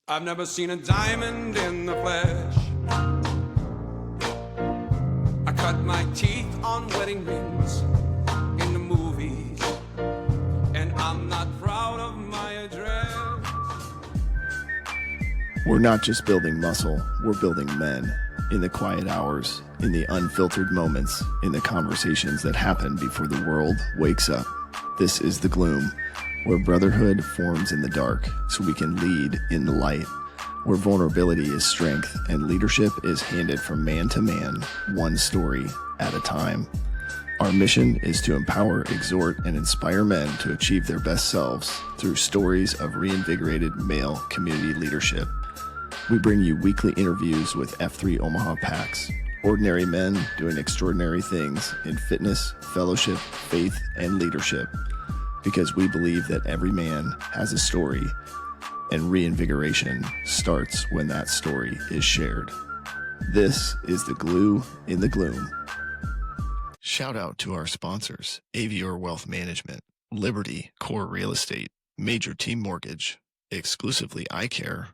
I've never seen a diamond in the flesh. I cut my teeth on wedding rings in the movies, and I'm not proud of my address. We're not just building muscle, we're building men. In the quiet hours, in the unfiltered moments, in the conversations that happen before the world wakes up. This is The Gloom, where brotherhood forms in the dark so we can lead in the light, where vulnerability is strength and leadership is handed from man to man, one story at a time. Our mission is to empower, exhort, and inspire men to achieve their best selves through stories of reinvigorated male community leadership. We bring you weekly interviews with F3 Omaha packs, ordinary men doing extraordinary things in fitness, fellowship, faith, and leadership, because we believe that every man has a story, and reinvigoration starts when that story is shared. This is The Glue in the Gloom. Shout out to our sponsors, Avior Wealth Management, Liberty Core Real Estate, Major Team Mortgage, Exclusively Eye Care,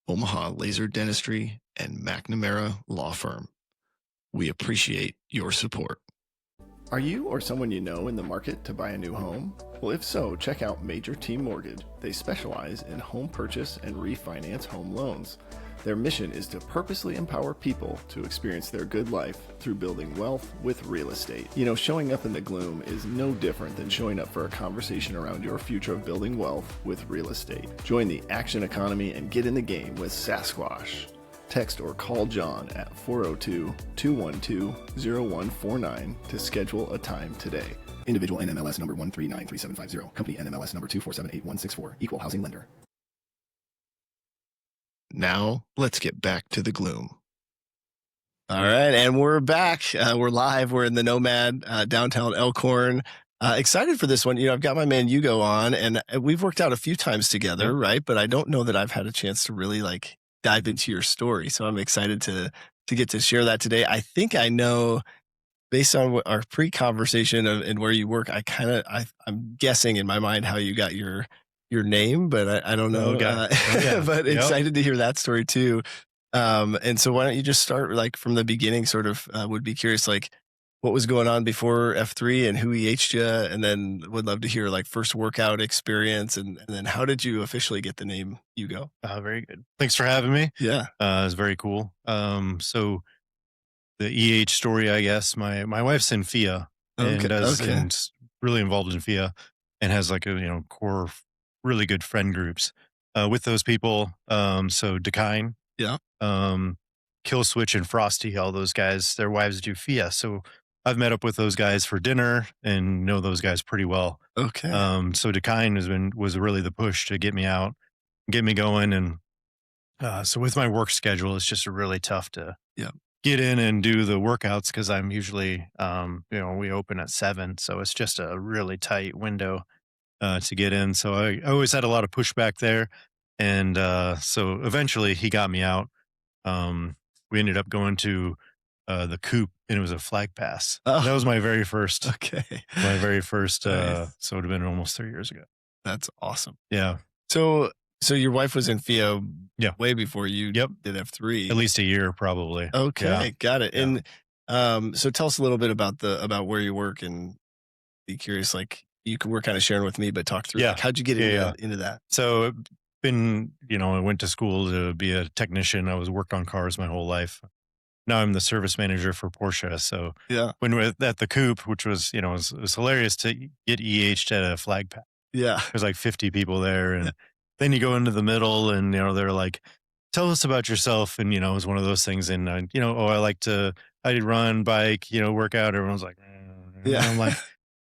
Omaha Laser Dentistry, and McNamara Law Firm. We appreciate your support. Are you or someone you know in the market to buy a new home? Well, if so, check out Major Team Mortgage. They specialize in home purchase and refinance home loans. Their mission is to purposely empower people to experience their good life through building wealth with real estate. You know, showing up in the gloom is no different than showing up for a conversation around your future of building wealth with real estate. Join the action economy and get in the game with Sasquatch. Text or call John at 402-212-0149 to schedule a time today. Individual NMLS number 1393750. Company NMLS number 2478164. Equal housing lender. Now, let's get back to the gloom. All right, and we're back. We're live. We're in the Nomad, downtown Elkhorn. Excited for this one. You know, I've got my man Yugo on, and we've worked out a few times together, right? But I don't know that I've had a chance to really dive into your story. So I'm excited to get to share that today. I think I know, based on our pre-conversation and where you work, I'm guessing in my mind how you got your name, but I don't know. But excited to hear that story too. And so why don't you just start from the beginning, sort of, would be curious, what was going on before F3 and who EH'd you, and then would love to hear first workout experience, and then how did you officially get the name Yugo? Very good. Thanks for having me. Yeah. It was very cool. So the EH story, I guess, my wife's in FIA and and really involved in FIA, and has core really good friend groups with those people. So DaKine, Kill Switch and Frosty, all those guys, their wives do FIA. So I've met up with those guys for dinner and know those guys pretty well. Okay. So DaKine was really the push to get me out, get me going. And so with my work schedule, it's just really tough to get in and do the workouts, because I'm usually, we open at 7. So it's just a really tight window to get in. So I always had a lot of pushback there. And so eventually he got me out. We ended up going to the Coupe, and it was a flag pass. Oh. That was my very first. Okay. My very first. Nice. So it would have been almost 3 years ago. That's awesome. Yeah. So your wife was in FIA way before you did F3. At least a year, probably. Okay. Yeah. Got it. Yeah. And so tell us a little bit about where you work, and be curious, you were kind of sharing with me, but talk through how'd you get into that? So I went to school to be a technician. I was worked on cars my whole life. Now I'm the service manager for Porsche. So when we're at the Coupe, which was, it was hilarious to get EH'd at a flag pass. Yeah. There's 50 people there. And then you go into the middle, and, they're like, tell us about yourself. And, it was one of those things. And, I run, bike, work out. Everyone's like, And I'm like,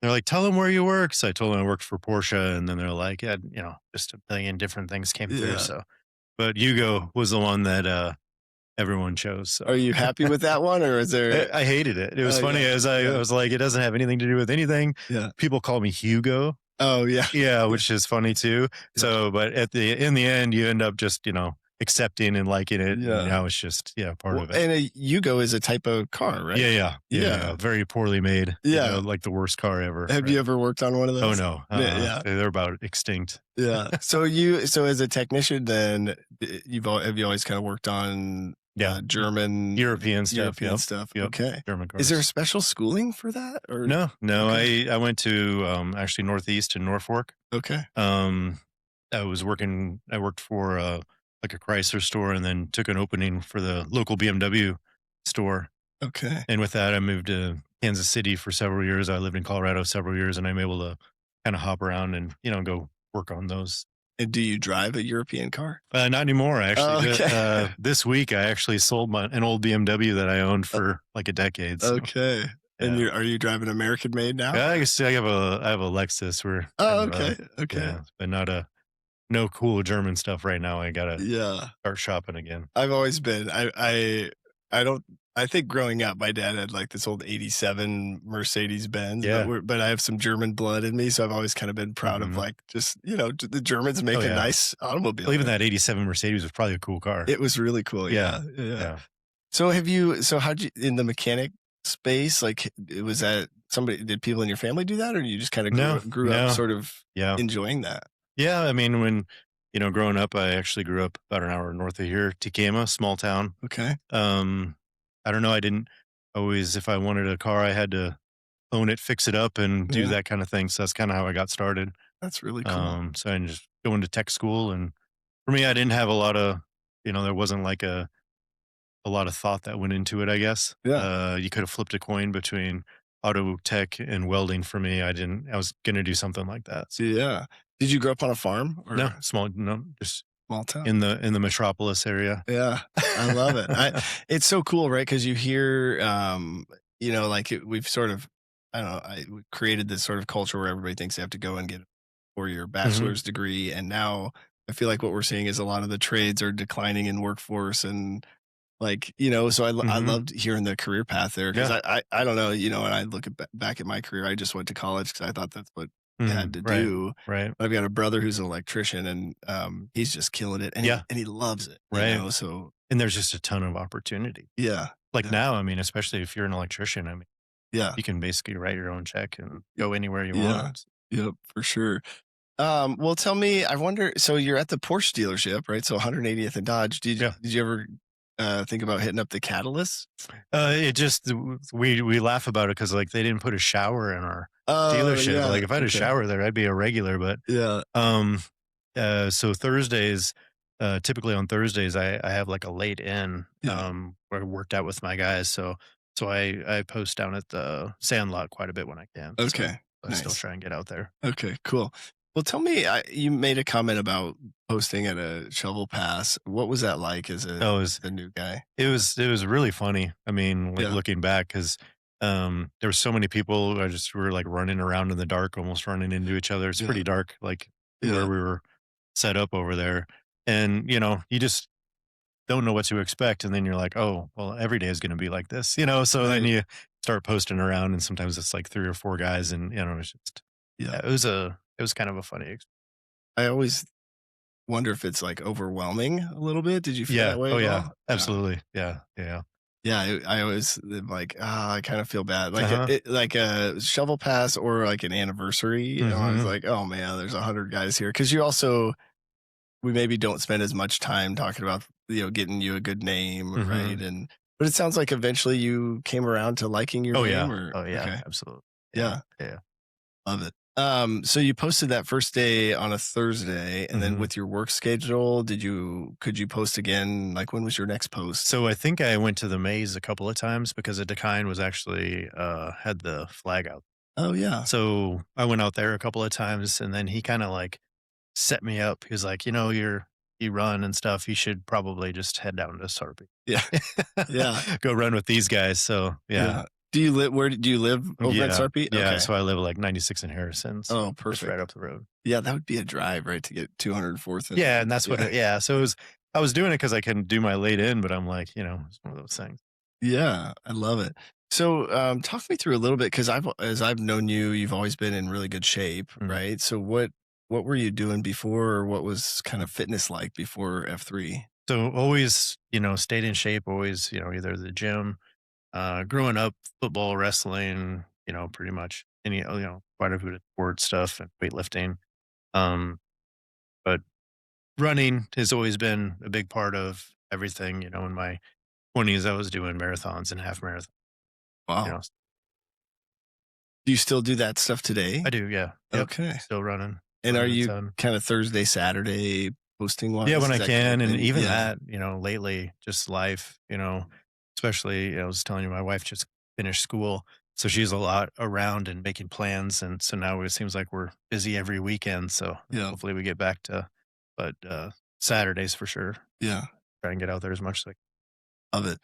they're like, tell them where you work. So I told them I worked for Porsche, and then they're like, just a million different things came through. So, but Yugo was the one that, everyone chose. So. Are you happy with that one, or is there? I hated it. It was funny as I was like, it doesn't have anything to do with anything. Yeah. People call me Hugo. Oh yeah. Yeah, which is funny too. Yeah. So, but in the end, you end up just accepting and liking it. Yeah. And now it's just, part of it. And a Yugo is a type of car, right? Yeah. Very poorly made. Yeah. Like the worst car ever. Have you ever worked on one of Oh, those? no. Yeah. They're about extinct. Yeah. So as a technician, then have you always kind of worked on German, European stuff? Yep. Okay. German cars. Is there a special schooling for that? Or No. Okay. I went to actually Northeast in Norfolk. Okay. I worked for like a Chrysler store, and then took an opening for the local BMW store. Okay. And with that, I moved to Kansas City for several years. I lived in Colorado several years, and I'm able to kind of hop around and, go work on those. And do you drive a European car? Not anymore. Actually, Okay. this week I actually sold an old BMW that I owned for like a decade. So, Okay. And are you driving American made now? I guess I have a Lexus. Okay. Okay. Yeah, but no cool German stuff right now. I gotta start shopping again. I've always been. I think growing up, my dad had like this old '87 Mercedes Benz. Yeah. But I have some German blood in me, so I've always kind of been proud of like just the Germans make a nice automobile. Well, even that '87 Mercedes was probably a cool car. It was really cool. Yeah. So how'd you in the mechanic space? Like, was that did people in your family do that, or you just kind of grew up sort of enjoying that? Yeah, I mean, when growing up, I actually grew up about an hour north of here, DaKine, small town. Okay. I don't know. I didn't always, if I wanted a car, I had to own it, fix it up, and do that kind of thing. So that's kind of how I got started. That's really cool. So I just going to tech school, and for me, I didn't have a lot of, there wasn't like a lot of thought that went into it, I guess. Yeah. You could have flipped a coin between auto tech and welding. For me, I was going to do something like that. So. Yeah. Did you grow up on a farm? Or? No, just small town in the metropolis area. Yeah, I love it. It's so cool, right? Because you hear, we've sort of, I don't know, we created this sort of culture where everybody thinks they have to go and get a 4-year bachelor's degree, and now I feel like what we're seeing is a lot of the trades are declining in workforce, and so I loved hearing the career path there, because I don't know, and I look back at my career. I just went to college because I thought that's what had to do. Right. I've got a brother who's an electrician, and he's just killing it, and he loves it. Right. And there's just a ton of opportunity. Yeah. Now, I mean, especially if you're an electrician, I mean, you can basically write your own check and go anywhere you want. Yep, for sure. Well, tell me, I wonder, so you're at the Porsche dealership, right? So 180th and Dodge. Did you ever think about hitting up the Catalyst? It just, we laugh about it because they didn't put a shower in our dealership. Yeah. If I had a shower there, I'd be a regular. But so Thursdays, typically on Thursdays, I have like a late in where I worked out with my guys. So I post down at the Sandlot quite a bit when I can. Okay, so I still try and get out there. Okay, cool. Well, tell me, you made a comment about posting at a shovel pass. What was that like as a new guy? It was really funny. I mean, looking back, because there were so many people who were like running around in the dark, almost running into each other. It's pretty dark, where we were set up over there. And, you just don't know what to expect. And then you're like, oh, well, every day is going to be like this, So then you start posting around, and sometimes it's like 3 or 4 guys, and, it's just, it was kind of a funny experience. I always wonder if it's like overwhelming a little bit. Did you feel that way? Oh, yeah, absolutely. Yeah. Yeah, I always like, I kind of feel bad. Like like a shovel pass or like an anniversary, I was like, oh man, there's 100 guys here. Because we maybe don't spend as much time talking about, getting you a good name, right? But it sounds like eventually you came around to liking your name. Yeah, absolutely. Yeah. Love it. So you posted that first day on a Thursday, and then with your work schedule, could you post again? Like, when was your next post? So I think I went to the maze a couple of times because DaKine was actually had the flag out. Oh yeah. So I went out there a couple of times, and then he kind of like set me up. He was like, you run and stuff. You should probably just head down to Sarpy. Yeah. Yeah. Go run with these guys. So yeah. Where do you live over at Sarpy? Yeah, okay. So I live like 96 in Harrison. So oh, perfect. Just right up the road. Yeah, that would be a drive, right, to get 204th. Yeah, and that's what. So I was doing it because I can do my late in, but I'm like, it's one of those things. Yeah, I love it. So talk me through a little bit, because as I've known you, you've always been in really good shape, right? So what were you doing before, or what was kind of fitness like before F3? So always, stayed in shape, always, either the gym, growing up, football, wrestling, pretty much any, quite a bit of sport stuff and weightlifting. Um, but running has always been a big part of everything. In my 20s, I was doing marathons and half marathons, you Wow. know, Do you still do that stuff today? I do. Yeah. Yep. Okay. Still running, And are running a you ton. kind of Thursday, Saturday posting Yeah, wise? when Is I that kind of can, and thing? even Yeah. that, lately, just life, especially I was telling you, my wife just finished school, so she's a lot around and making plans, and so now it seems like we're busy every weekend. So Yeah. hopefully we get back to, but Saturdays for sure. Yeah. Try and get out there as much as Love it.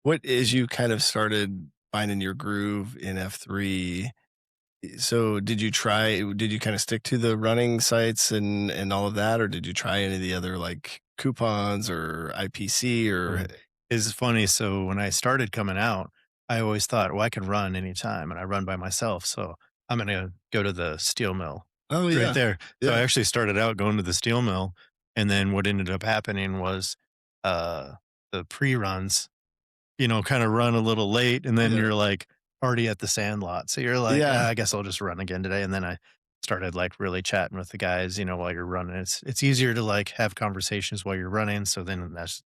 What is you kind of started finding your groove in F3? So did you kind of stick to the running sites and all of that, or did you try any of the other like coupons or IPC I or can. It's funny. So when I started coming out, I always thought, well, I can run anytime, and I run by myself, so I'm gonna go to the steel mill oh right yeah. there. So I Yeah. actually started out going to the steel mill, and then what ended up happening was, uh, the pre-runs, kinda run a little late, and then Yeah. you're, like, already at the sand lot. So you're like, "Ah, Yeah. I guess I'll just run again today," and then I started, like, really chatting with the guys, while you're running. It's easier to, like, have conversations while you're running, so then that's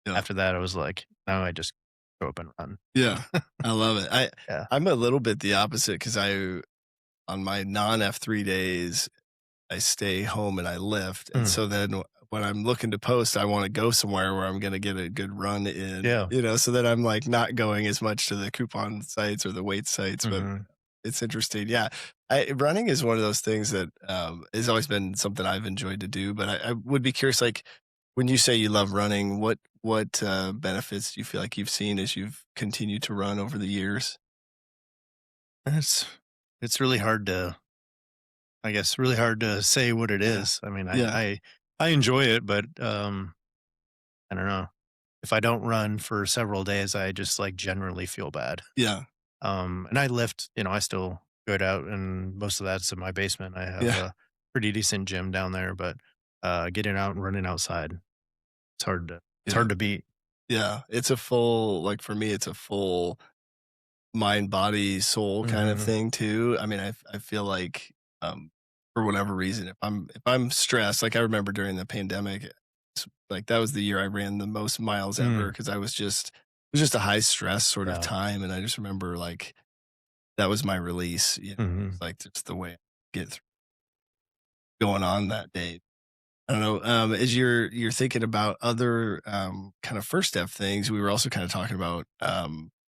Yeah. after that, I was like, "Now I just go up and run." Yeah. I love it. Yeah. I'm a little bit the opposite because on my non F3 days, I stay home and I lift. And Mm. so then when I'm looking to post, I want to go somewhere where I'm going to get a good run in, Yeah. so that I'm like not going as much to the coupon sites or the weight sites, but Mhm. it's interesting. Yeah. Running is one of those things that has always been something I've enjoyed to do, but I would be curious, like when you say you love running, what benefits do you feel like you've seen as you've continued to run over the years? It's it's really hard to I guess, really hard to say what it Yeah. is. I mean, Yeah. I enjoy it, but, I don't know. If I don't run for several days, I just, like, generally feel bad. Yeah. And I lift, I still go it out, and most of that's in my basement. I have Yeah. a pretty decent gym down there, but, getting out and running outside, it's Yeah. hard to beat. Yeah. It's a full, like for me, it's a full mind, body, soul kind of Mhm. thing too. I mean, I feel like for whatever reason, if I'm stressed, like I remember during the pandemic, like that was the year I ran the most miles ever Mm. because it was just a high stress sort of Yeah. time, and I just remember like that was my release. Mhm. It's like just the way I get through going on that day. I don't know. As you're thinking about other kind of first step things, we were also kind of talking about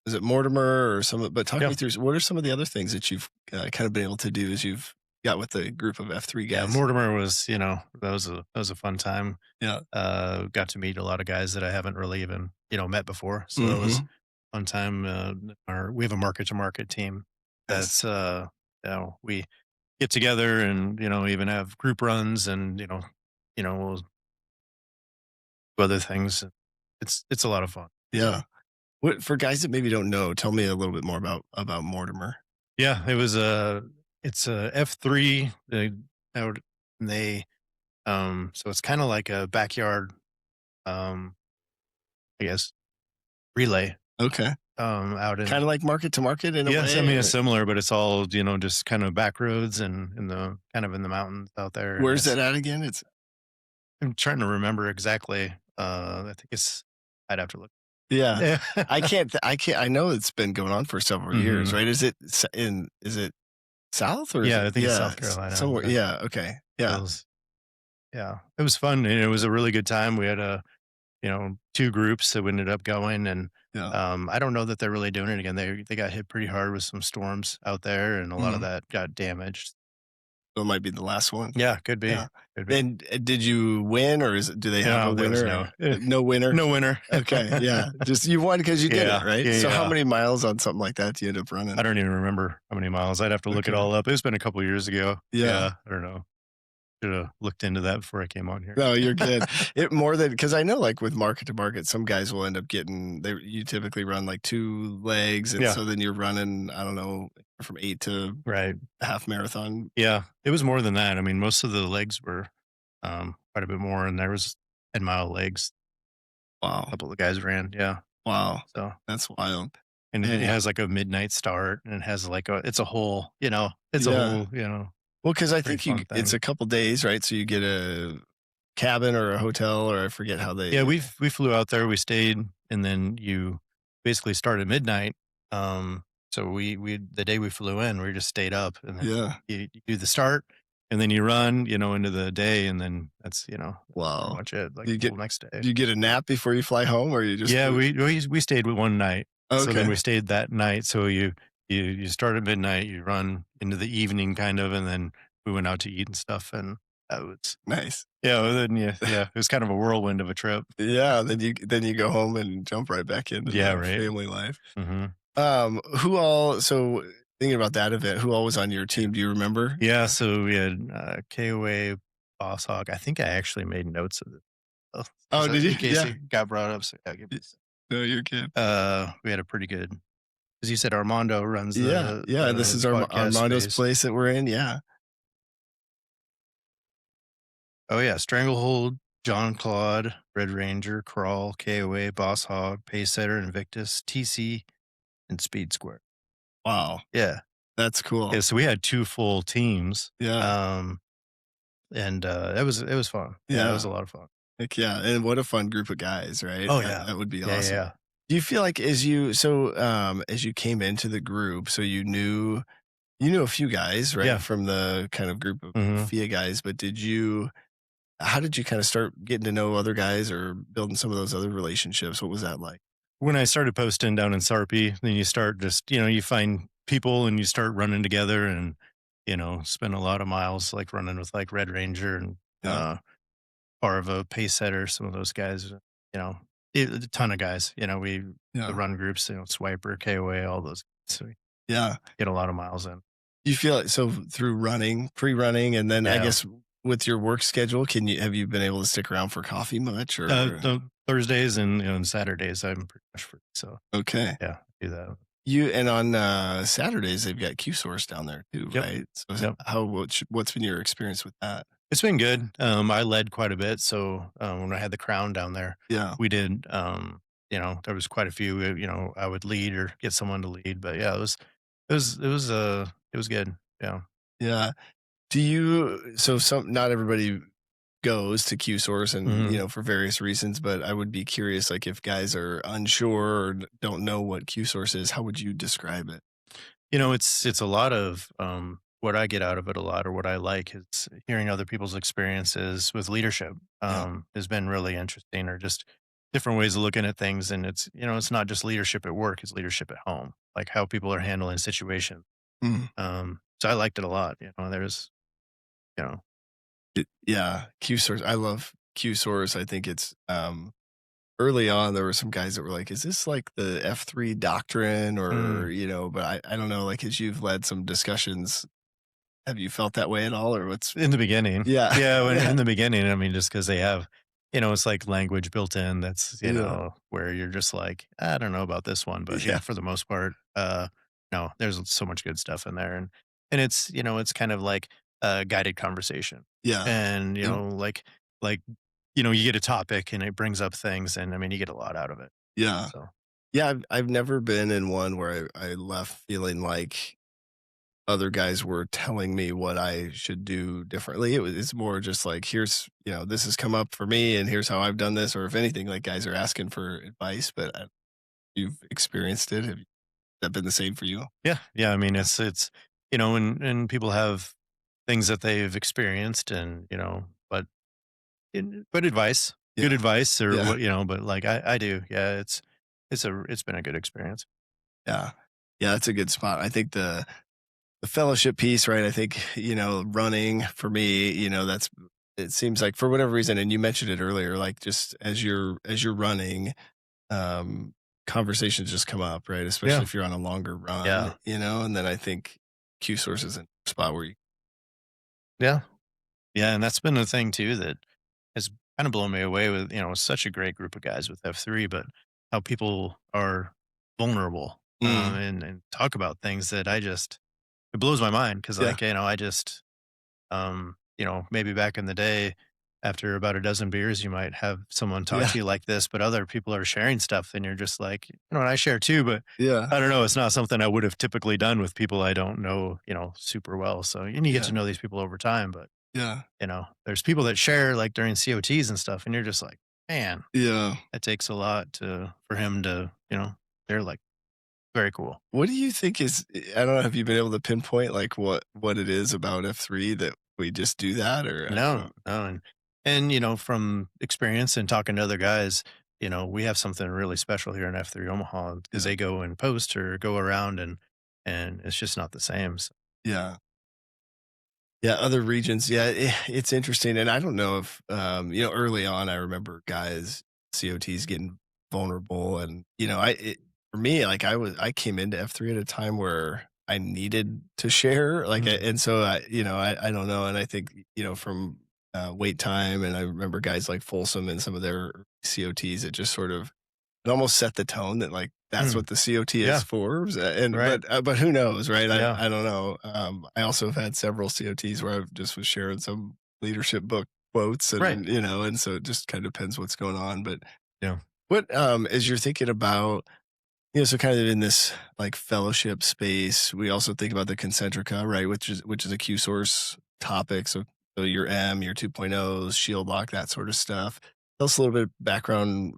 is it Mortimer or some? But talk Yeah. me through what are some of the other things that you've kind of been able to do as you've got with the group of F3 Yeah, guys. Mortimer was, that was a fun time. Yeah. Got to meet a lot of guys that I haven't really even, met before. So that was Hmm. fun time. We have a market to market team Yes. that's, we get together and, even have group runs and, we'll do other things. It's a lot of fun. Yeah. So What for guys that maybe don't know? Tell me a little bit more about Mortimer. yeah, it's a F3 out and so it's kind of like a backyard, um, I guess relay, Okay. out in. Kind of like market to market in a Yes, I way. mean, it's Or similar, but it's all, just kind of back roads and in the kind of in the mountains out there, and where's that at again? It's I'm trying to remember exactly, I think I'd have to look. yeah. Yeah. I know it's been going on for several years, Mhm. right? Is it south or is Yeah, it I think it's yeah, South Carolina, somewhere yeah. yeah, okay. Yeah. Those yeah, it was fun, and it was a really good time. We had, 2 groups that we ended up going, and, Yeah. I don't know that they're really doing it again. They got hit pretty hard with some storms out there, and a lot of Mhm. that got damaged. So it might be the last one. Yeah, could be, Yeah. could be. And, did you win or do they have a No, there was winner no or no winner? no winner. Okay, yeah. Just you won because you did it, Yeah, right? yeah, So how yeah. many miles on something like that do you end up I running? don't even remember how many miles. I'd have to look it Okay. all up. It's been a couple years ago. Yeah. Yeah, I don't know. Shoulda looked into that before I came on here. No, you're good. It more than because I know, like, with market to market, some guys will end up getting you typically run, like, 2 legs, and Yeah, so then you're running, I don't know, from 8 to right. half marathon. Yeah, it was more than that. I mean, most of the legs were, quite a bit more, and there was 10-mile legs. Wow. A couple of guys ran. Yeah. Wow. So, That's wild. and it And has like a midnight start, and it has like it's a whole, it's a yeah. whole, Well, because I pretty think fun it's thing. a couple days, right? So you get a cabin or a hotel, or I forget how Yeah, they. we flew out there, we stayed, and then you basically start at midnight. So we the day we flew in, we just stayed up, and then Yeah. you do the start, and then you run, into the day, and then that's pretty Wow. much it. Like Do you the get whole next day. do you get a nap before you fly home, or you just? Yeah, we stayed with one night. So then Okay. we stayed that night. So you start at midnight, you run into the evening kind of, and then we went out to eat and stuff, and that was Nice. yeah. Well, then yeah, it was kind of a whirlwind of a trip. Yeah. Then you go home and jump right back into Yeah, the right. family life. Hmm. Who all? So thinking about that event, who all was on your team? Do you remember? Yeah, so we had KOA, Boss Hog. I think I actually made notes of it. Oh, Oh, did you? in case Yeah. it got brought up. So yeah, give me a sec. No, you're good. We had a pretty good, as you said, Armando runs Yeah. the Yeah. This is podcast Armando's space. place that we're in. Yeah. Oh yeah, Stranglehold, John Claude, Red Ranger, Crawl, KOA, Boss Hog, Pacesetter, Invictus, TC, and Speed Square. Wow. Yeah, That's cool. yeah. So we had 2 full teams. Yeah. And it was fun. Yeah, it was Yeah. a lot of fun. Heck yeah. And what a fun group of guys, right? Oh That, yeah, that would be yeah, awesome. yeah. Do you feel like as you came into the group, so you knew a few guys, right? Yeah. From the kind of group of Mhm. FIA guys, but how did you kind of start getting to know other guys or building some of those other relationships? What was that like? When I started posting down in Sarpy, then you start just, you find people and you start running together and, spend a lot of miles like running with like Red Ranger and Yeah. Parva, Pacesetter, some of those guys, a ton of guys, the Yeah. run groups, Swiper, KOA, all those. So we Yeah. get a lot of miles in. Do you feel like so through running, pre-running, and then I Yeah. guess with your work schedule, have you been able to stick around for coffee much or? The Thursdays and Saturdays, I'm pretty much free. So Okay. yeah, do that. And on Saturdays they've got Q Source down there too, Yep. right? So Yep. what's been your experience with that? It's been good. I led quite a bit. So when I had the crown down there, Yeah. we did, there was quite a few, I would lead or get someone to lead, but yeah, it was good. Yeah. Yeah. Not everybody goes to Q Source and Mhm. for various reasons, but I would be curious, like if guys are unsure or don't know what Q Source is, how would you describe it? It's a lot of, what I get out of it a lot or what I like is hearing other people's experiences with leadership, Yeah. has been really interesting or just different ways of looking at things. And it's not just leadership at work, it's leadership at home, like how people are handling situations. Mhm. So I liked it a lot. There's, you know, Yeah, Q Source. I love Q Source. I think it's early on there were some guys that were like, is this like the F3 doctrine or, but I don't know, like as you've led some discussions, have you felt that way at all or what's? in the beginning. Yeah. Yeah. Yeah. In the beginning, I mean, just cause they have, it's like language built in. That's, Yeah. where you're just like, I don't know about this one, but yeah, Yeah. for the most part, no, there's so much good stuff in there. And it's kind of like a guided conversation Yeah. and, Yep. like, you get a topic and it brings up things and I mean, you get a lot out of it. Yeah. So, Yeah. I've never been in one where I left feeling like other guys were telling me what I should do differently. It's more just like, here's, this has come up for me and here's how I've done this. Or if anything, like guys are asking for advice, but you've experienced it. Have that been the same for you? yeah. Yeah. I mean, it's, and people have things that they've experienced and, but advice, good Yeah. advice or Yeah. what, but like I do. Yeah. It's been a good experience. Yeah. Yeah. That's a good spot. I think the fellowship piece, right? I think, running for me, it seems like for whatever reason, and you mentioned it earlier, like just as you're running, conversations just come up, right? Especially Yeah. if you're on a longer run, Yeah. and then I think Q Source is a spot where you, Yeah. Yeah. And that's been the thing too that has kind of blown me away with, such a great group of guys with F3, but how people are vulnerable Mm, and talk about things that it blows my mind. Cause yeah, like, I just, maybe back in the day, after about a dozen beers, you might have someone talk Yeah. to you like this, but other people are sharing stuff and you're just like, and I share too, but Yeah. I don't know. It's not something I would have typically done with people I don't know, super well. So, and you get Yeah. to know these people over time, but Yeah. there's people that share like during COTs and stuff, and you're just like, man, Yeah. it takes a lot for him to, they're like very cool. What do you think is I don't know, have you been able to pinpoint, like, what it is about F3 that we just do that, or I don't No, know? no, and from experience and talking to other guys, we have something really special here in F3 Omaha because Yeah. they go and post or go around and it's just not the same. So, Yeah. Yeah, other regions, yeah, it's interesting, and I don't know if, early on, I remember guys, COTs getting vulnerable, and, for me, like, I came into F3 at a time where I needed to share, like, mm, and so I don't know, and I think, from, wait time, and I remember guys like Folsom and some of their COTs, it just sort of it almost set the tone that, like, that's mm, what the COT is yeah, for, and right, but who knows, right? yeah, I don't know. I also have had several COTs where I just was sharing some leadership book quotes right, and so it just kind of depends what's going on, but yeah, what, as you're thinking about, so kind of in this, like, fellowship space, we also think about the Concentrica, right, which is a Q source topic, so your M, your 2.0s, shield lock, that sort of stuff. Tell us a little bit of background,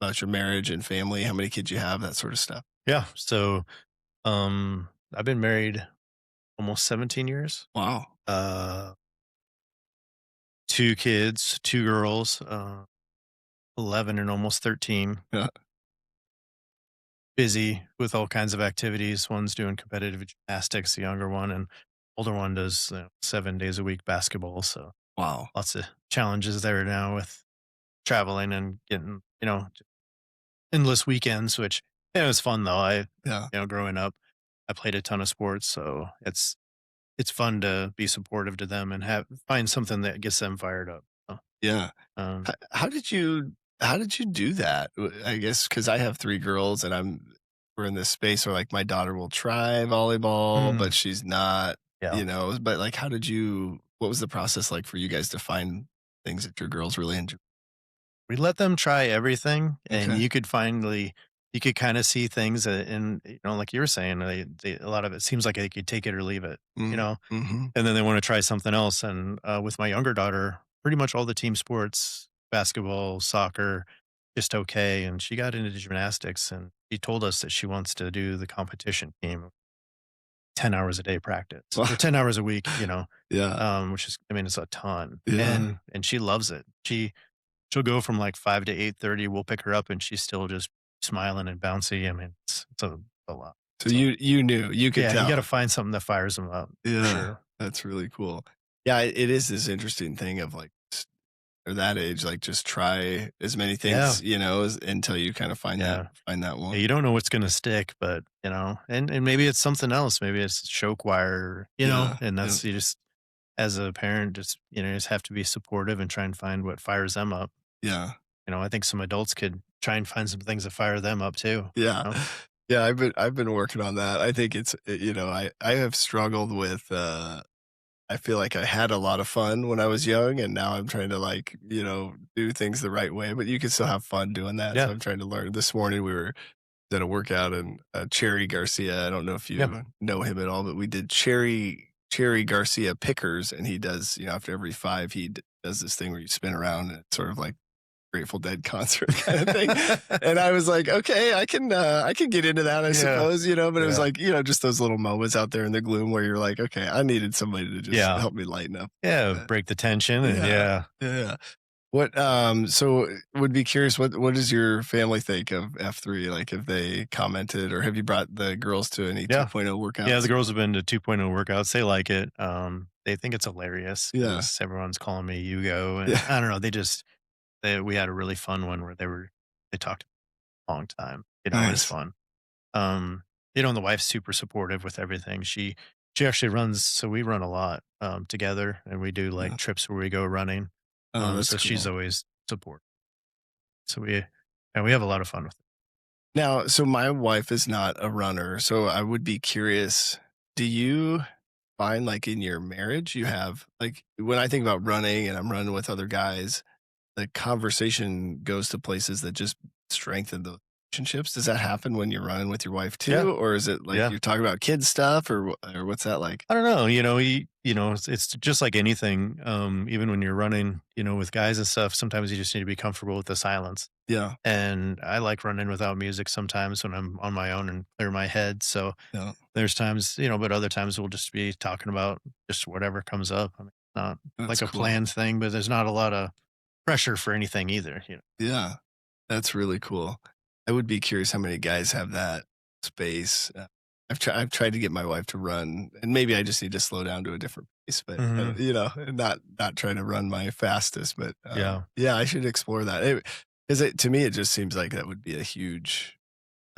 about your marriage and family, how many kids you have, that sort of stuff. yeah. So, I've been married almost 17 years. Wow. Uh, two kids, two girls, 11 and almost 13. Yeah. Busy with all kinds of activities. One's doing competitive gymnastics, the younger one, and older one does 7 days a week basketball. So Wow. lots of challenges there now with traveling and getting, endless weekends, which it was fun though. Yeah. Growing up, I played a ton of sports, so it's fun to be supportive to them and find something that gets them fired up. So, Yeah. um, How did you do that? I guess because I have 3 girls and we're in this space where, like, my daughter will try volleyball, but mm, she's not, yeah. but, like, what was the process like for you guys to find things that your girls really enjoy? We let them try everything, and Okay. you could kinda see things, and, like you were saying, a lot of it seems like they could take it or leave it, Mm, mhm. and then they wanna try something else, and, with my younger daughter, pretty much all the team sports, basketball, soccer, just okay, and she got into gymnastics, and she told us that she wants to do the competition team, 10 hours a day practice, or 10 hours a week, Yeah. which is I mean, it's a ton, Yeah. and she loves it. She'll go from, like, 5 to 8:30, we'll pick her up, and she's still just smiling and bouncy. I mean, it's a lot. So So, you knew, you could yeah, you gotta tell. find something that fires them up, for Yeah. sure. That's really cool. Yeah, it is this interesting thing of, like, or that age, like, just try as many Yeah, things, until you kind of find that yeah. find that Yeah, one. you don't know what's gonna stick, but, and maybe it's something else, maybe it's show choir, Yeah. and Yeah. that's you just as a parent, just, you just have to be supportive and try and find what fires them up. Yeah. I think some adults could try and find some things that fire them up too, Yeah. you know? Yeah, I've been working on that. I think I have struggled with, I feel like I had a lot of fun when I was young, and now I'm trying to, like, do things the right way, but you can still have fun doing that, so Yeah, I'm trying to learn. This morning, we were at a workout, and, Cherry Garcia, I don't know if yeah. you know him at all, but we did Cherry Garcia pickers, and he does, after every 5, he does this thing where you spin around, and it's sort of like Grateful Dead concert kind of thing. And I was like, okay, I can get into that, I Yeah, suppose, but it was yeah, like, just those little moments out there in the gloom where you're like, okay, I needed somebody to just yeah. help me lighten up. Yeah, Uh, break the tension and yeah. yeah. Yeah. So would be curious, what does your family think of F3? Like, have they commented, or have you brought the girls to any Yeah. 2.0 Yeah, the workouts? girls have been to 2.0 workouts, they like it, they think it's hilarious Yeah. because everyone's calling me Yugo, and Yeah. I don't know, we had a really fun one where they talked a long time, it was Nice. fun. Um, and the wife's super supportive with everything, she actually runs so we run a lot, together, and we do, like, Yeah. trips where we go running, Oh, that's so she's cool. always support so we have a lot of fun with it. Now, so my wife is not a runner, so I would be curious, do you find like in your marriage, you have like when I think about running and I'm running with other guys, the conversation goes to places that just strengthen the relationships. Does that happen when you're running with your wife too? Yeah. Or is it like Yeah. you're talking about kids stuff or what's that like? I don't know, it's just like anything. Even when you're running, with guys and stuff, sometimes you just need to be comfortable with the silence. Yeah. And I like running without music sometimes when I'm on my own and clear my head. So Yeah. there's times, but other times we'll just be talking about just whatever comes up. I mean, not That's like a cool. planned thing, but there's not a lot of pressure for anything either. Yeah. That's really cool. I would be curious how many guys have that space. I've tried to get my wife to run, and maybe I just need to slow down to a different pace, but Mhm. not trying to run my fastest, but Yeah. yeah, I should explore that. Because to me, it just seems like that would be a huge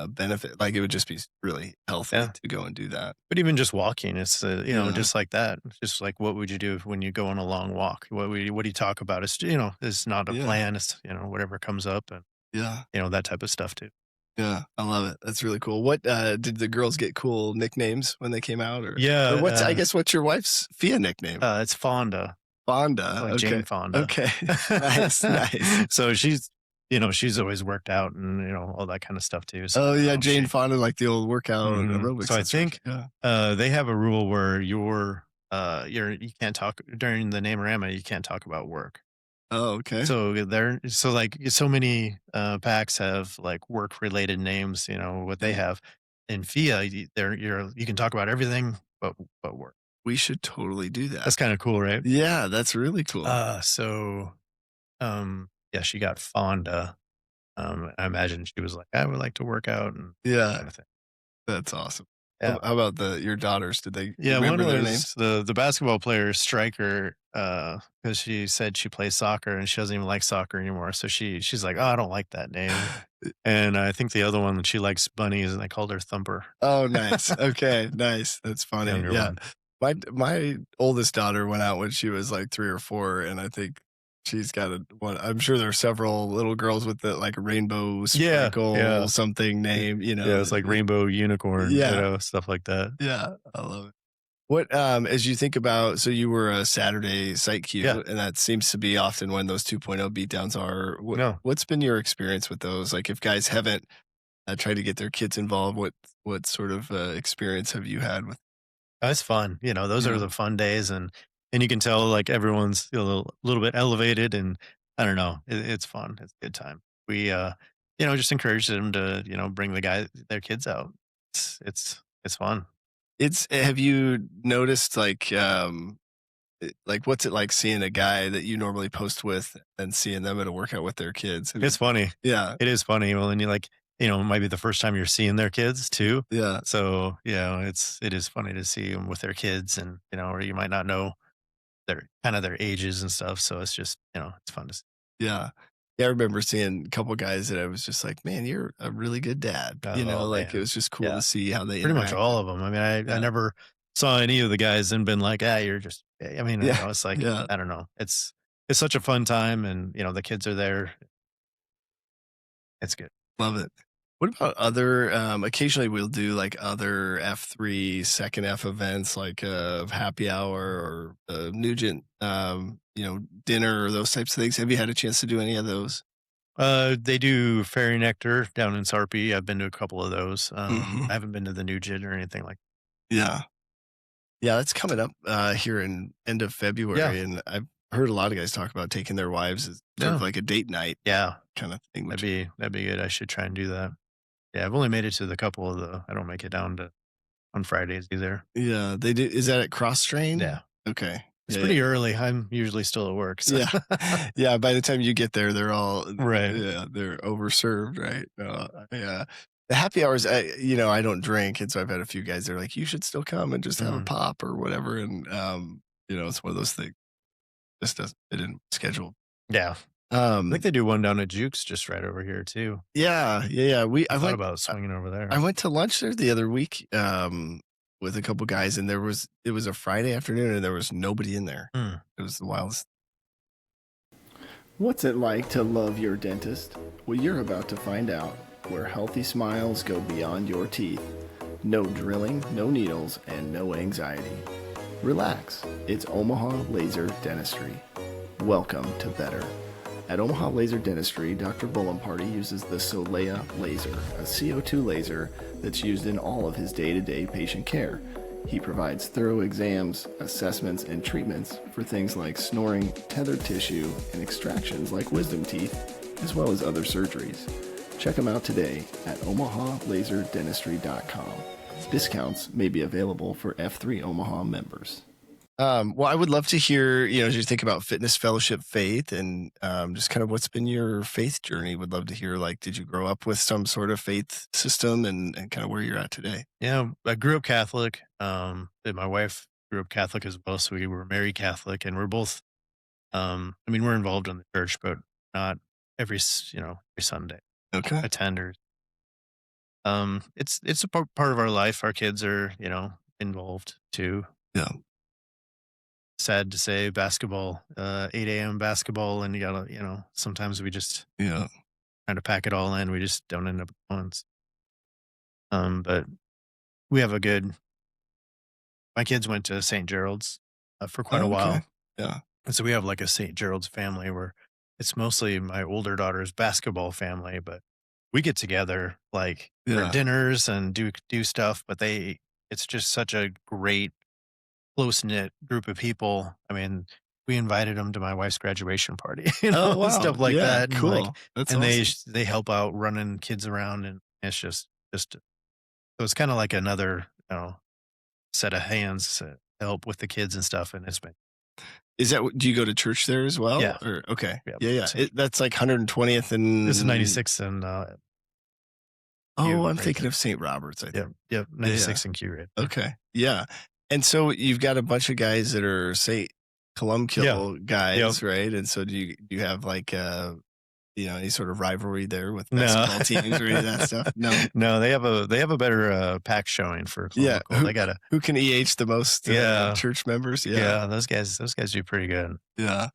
benefit. Like it would just be really healthy Yeah. to go and do that. But even just walking, it's Yeah. just like that. It's just like what would you do when you go on a long walk? What do you talk about? It's not a Yeah. plan. It's whatever comes up, and Yeah, that type of stuff too. yeah, I love it. That's really cool. What did the girls get cool nicknames when they came out, or Yeah, I guess what's your wife's FIA nickname? It's Fonda, Fonda. like Okay. Jane Fonda. Okay. Nice. Nice. So she's always worked out and all that kind of stuff too. So, Oh yeah, Jane Fonda, like the old workout Mhm. aerobics. So I instructor. think yeah. they have a rule where you can't talk during the Namerama. You can't talk about work. Oh, okay. So like so many packs have like work related names. What they have in FIA. You can talk about everything but work. We should totally do that. That's kind of cool, right? Yeah, that's really cool. Yeah, she got Fonda. I imagine she was like, I would like to work out and yeah, kind of thing. that's awesome. Yeah. How about your daughters? Did they Yeah, remember one of their those names? the basketball player striker, because she said she plays soccer and she doesn't even like soccer anymore. So she's like, oh, I don't like that name. And I think the other one that she likes bunnies, and I called her Thumper. Oh, nice. Okay, nice. That's funny. Younger Yeah. one. My oldest daughter went out when she was like 3 or 4, and I think she's got one. I'm sure there are several little girls with the like rainbow sprinkle something name. Yeah, it's like rainbow unicorn. Yeah. Stuff like that. Yeah, I love it. What as you think about, so you were a Saturday site queue, Yeah. and that seems to be often when those 2.0 beatdowns are. No. What's been your experience with those? Like if guys haven't tried to get their kids involved, what sort of experience have you had with? That's fun. Those Yeah. are the fun days, and you can tell like everyone's a little bit elevated, and I don't know, it's fun. It's a good time. We just encourage them to bring their kids out. It's fun. Have you noticed like what's it like seeing a guy that you normally post with and seeing them at a workout with their kids? It's funny. Yeah. It is funny. Well, and you like it might be the first time you're seeing their kids too. Yeah. So it is funny to see them with their kids, and or you might not know their ages and stuff. So it's just it's fun to see. Yeah. Yeah, I remember seeing a couple guys that I was just like, man, you're a really good dad. Oh, Like man. it was just cool Yeah. to see how they Pretty much interact. all of them. I mean, I Yeah. never saw any of the guys and been like, you're just. I mean, Yeah. it's like Yeah. I don't know. It's such a fun time, and the kids are there. It's good. Love it. What about other occasionally we'll do like other F3 second F events like happy hour or Nugent dinner or those types of things. Have you had a chance to do any of those? They do Fairy Nectar down in Sarpy. I've been to a couple of those. Mhm. I haven't been to the Nugent or anything like. Yeah. Yeah, that's coming up here in end of February, and I've heard a lot of guys talk about taking their wives as sort of Yeah. like a date night Yeah, kind of thing. that'd be good. I should try and do that. Yeah, I've only made it to the couple of the. I don't make it down to on Fridays either. Yeah, they do. Is that at Cross Strain? Yeah, Okay. it's Yeah, pretty early. I'm usually still at work. So. Yeah. Yeah. By the time you get there, they're all Right. Yeah, they're overserved, right? Yeah. The happy hours, I don't drink, and so I've had a few guys that are like, you should still come and just have a Mhm. pop or whatever, and it's one of those things. Just doesn't fit in schedule. Yeah, I think they do one down at Jukes just right over here too. Yeah. I thought about swinging over there. I went to lunch there the other week with a couple guys, and it was a Friday afternoon, and there was nobody in there. It was the wildest. What's it like to love your dentist? Well, you're about to find out, where healthy smiles go beyond your teeth. No drilling, no needles, and no anxiety. Relax, it's Omaha Laser Dentistry. Welcome to Better. At Omaha Laser Dentistry, Dr. Bullenparty uses the Solea laser, a CO2 laser that's used in all of his day-to-day patient care. He provides thorough exams, assessments, and treatments for things like snoring, tethered tissue, and extractions like wisdom teeth, as well as other surgeries. Check him out today at omahalaserdentistry.com. Discounts may be available for F3 Omaha members. Well, I would love to hear, as you think about fitness, fellowship, faith, and just kind of what's been your faith journey. Would love to hear, did you grow up with some sort of faith system and kind of where you're at today? Yeah, I grew up Catholic. And my wife grew up Catholic as well. So we were married Catholic, and we're both, we're involved in the church, but not every Sunday. Okay. Attenders. It's a part of our life. Our kids are, involved too. Yeah. Sad to say, basketball, 8 a.m. basketball, and you gotta, sometimes we just trying to pack it all in. We just don't end up once. But we have my kids went to St. Gerald's for quite a while. Yeah. And so we have a St. Gerald's family where it's mostly my older daughter's basketball family, but we get together for dinners and do stuff, but it's just such a great close-knit group of people. I mean, we invited them to my wife's graduation party, wow. Stuff like that. Cool. That's and awesome. they help out running kids around, and it's just so it's kind of like another, set of hands to help with the kids and stuff. And it's been. Is that, do you go to church there as well? Yeah. Okay. Yep. Yeah. That's 120th and. This is 96 and. I'm thinking of St. Robert's, I think. Yep. 96 and Q. Right. Okay. Yeah. And so you've got a bunch of guys that are St. Columbkill guys, right? And so do you have any sort of rivalry there with basketball teams or any of that stuff? No, they have a better pack showing for Columbkill. Yeah. Who can EH the most church members? Yeah, those guys do pretty good. Yeah.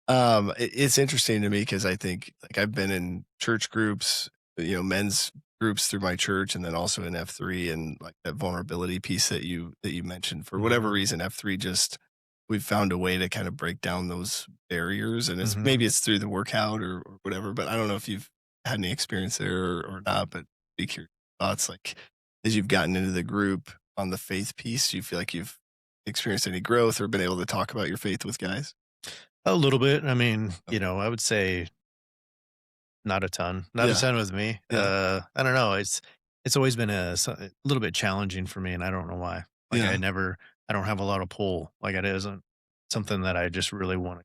It's interesting to me because I think I've been in church groups, men's groups through my church, and then also in F3, and that vulnerability piece that you mentioned. For whatever reason, F3 we've found a way to kind of break down those barriers, and maybe it's through the workout or whatever, but I don't know if you've had any experience there or not, but be curious thoughts, as you've gotten into the group on the faith piece, do you feel like you've experienced any growth or been able to talk about your faith with guys? A little bit. I mean, I would say not a ton with me. I don't know. It's always been a little bit challenging for me, and I don't know why. I don't have a lot of pull. It isn't something that I just really want.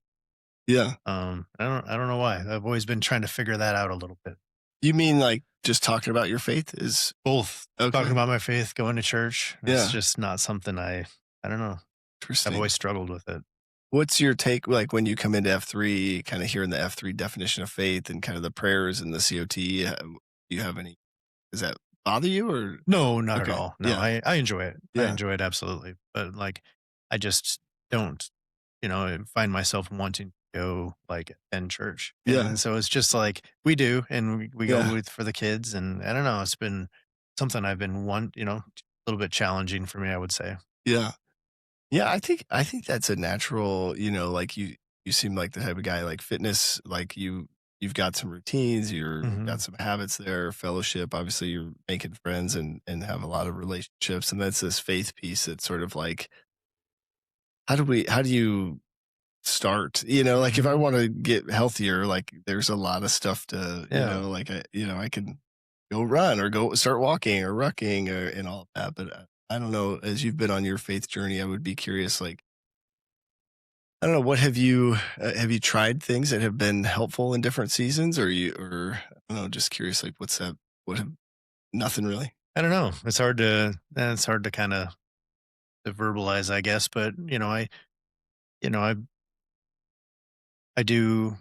Yeah. I don't know why. I've always been trying to figure that out a little bit. You mean just talking about your faith is both? Okay. Talking about my faith, going to church. It's just not something I don't know. Interesting. I've always struggled with it. What's your take, when you come into F3, kind of hearing the F3 definition of faith and kind of the prayers and the COT? Do you have any? Does that bother you or? No, not at all. No, yeah. I enjoy it. Yeah. I enjoy it absolutely. But I just don't, find myself wanting to go attend church. Yeah. And so it's just we do, and we go for the kids, and I don't know. It's been something I've been a little bit challenging for me, I would say. Yeah. Yeah, I think that's a natural, you seem like the type of guy, fitness, you've got some routines, you've got some habits there, fellowship, obviously you're making friends and have a lot of relationships. And that's this faith piece that's sort of how do you start, if I want to get healthier, there's a lot of stuff to, I can go run or go start walking or rucking and all of that. But I don't know, as you've been on your faith journey, I would be curious, I don't know, what have you tried things that have been helpful in different seasons, or I don't know, just curious, nothing really? I don't know. It's hard to kind of verbalize, I guess, but I do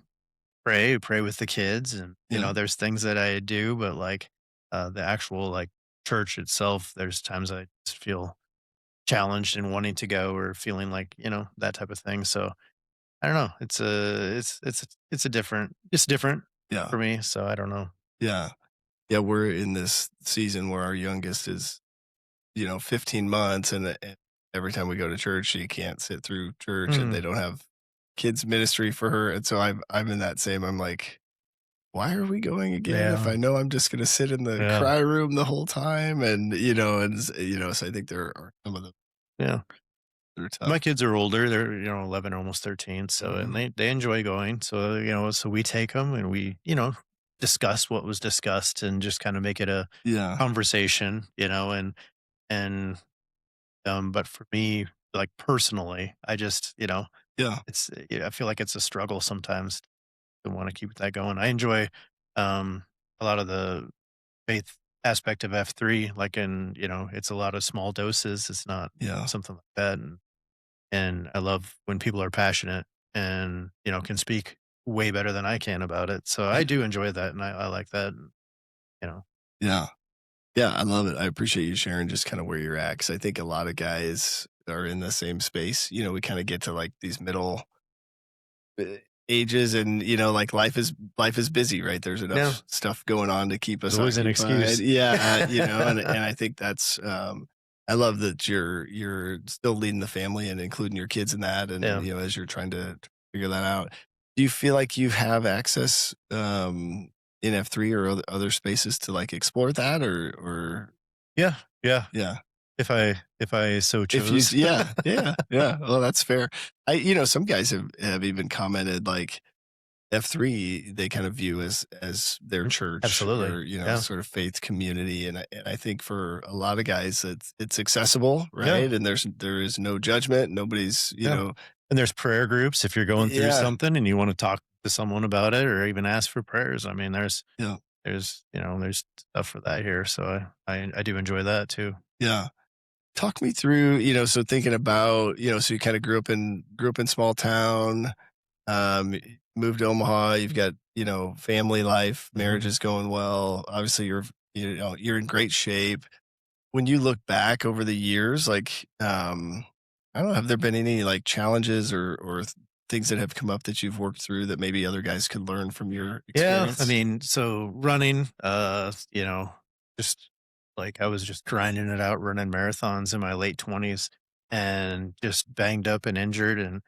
pray with the kids, and there's things that I do, but the actual church itself, there's times I just feel challenged and wanting to go, or feeling that type of thing. So I don't know. It's different for me. So I don't know. Yeah. Yeah. We're in this season where our youngest is, 15 months, and every time we go to church, she can't sit through church, and they Mm, don't have kids ministry for her. And so I'm in that same. I'm like, why are we going again if yeah, I know I'm just going to sit in the yeah, cry room the whole time? And so I think there are some of them yeah. that are tough. My kids are older. They're 11, almost 13. So and Mhm. they enjoy going. So so we take them and we discuss what was discussed and just kind of make it a Yeah, conversation. And but for me, like personally, I just yeah, I feel like it's a struggle sometimes to want to keep that going. I enjoy um a lot of the faith aspect of F3, like it's a lot of small doses. It's not yeah, something like that. And I love when people are passionate and, can speak way better than I can about it. So I yeah, do enjoy that and I like that. And, you know, yeah. Yeah, I love it. I appreciate you sharing just kind of where you're at, because I think a lot of guys are in the same space. We kind of get to like these middle uh, ages, and like life is busy, right? There's yeah, enough stuff going on to keep there's us always an occupied. excuse. Yeah, and I think that's I love that you're still leading the family and including your kids in that, and Yeah. as you're trying to figure that out. Do you feel like you have access in F3 or other spaces to like explore that, or Yeah. Yeah. yeah. If I so If you chose. yeah, yeah, yeah. Well, that's fair. Some guys have even commented like F3 they kind of view as their church, Absolutely. or Yeah. sort of faith community, and I think for a lot of guys it's accessible, Yeah. right? And there is no judgment. Nobody's Yeah. And there's prayer groups if you're going through yeah, something and you want to talk to someone about it or even ask for prayers. I mean, yeah, there's stuff for that here. So I do enjoy that too. yeah. Talk me through, so thinking about, so you kind of grew up in small town, um, moved to Omaha, you've got, family life, Mhm. marriage is going well. Obviously you're in great shape. When you look back over the years, like, I don't know, have there been any like challenges or things that have come up that you've worked through that maybe other guys could learn from your Yeah, I experience? mean, so running, just like I was just grinding it out, running marathons in my late 20s and just banged up and injured. And,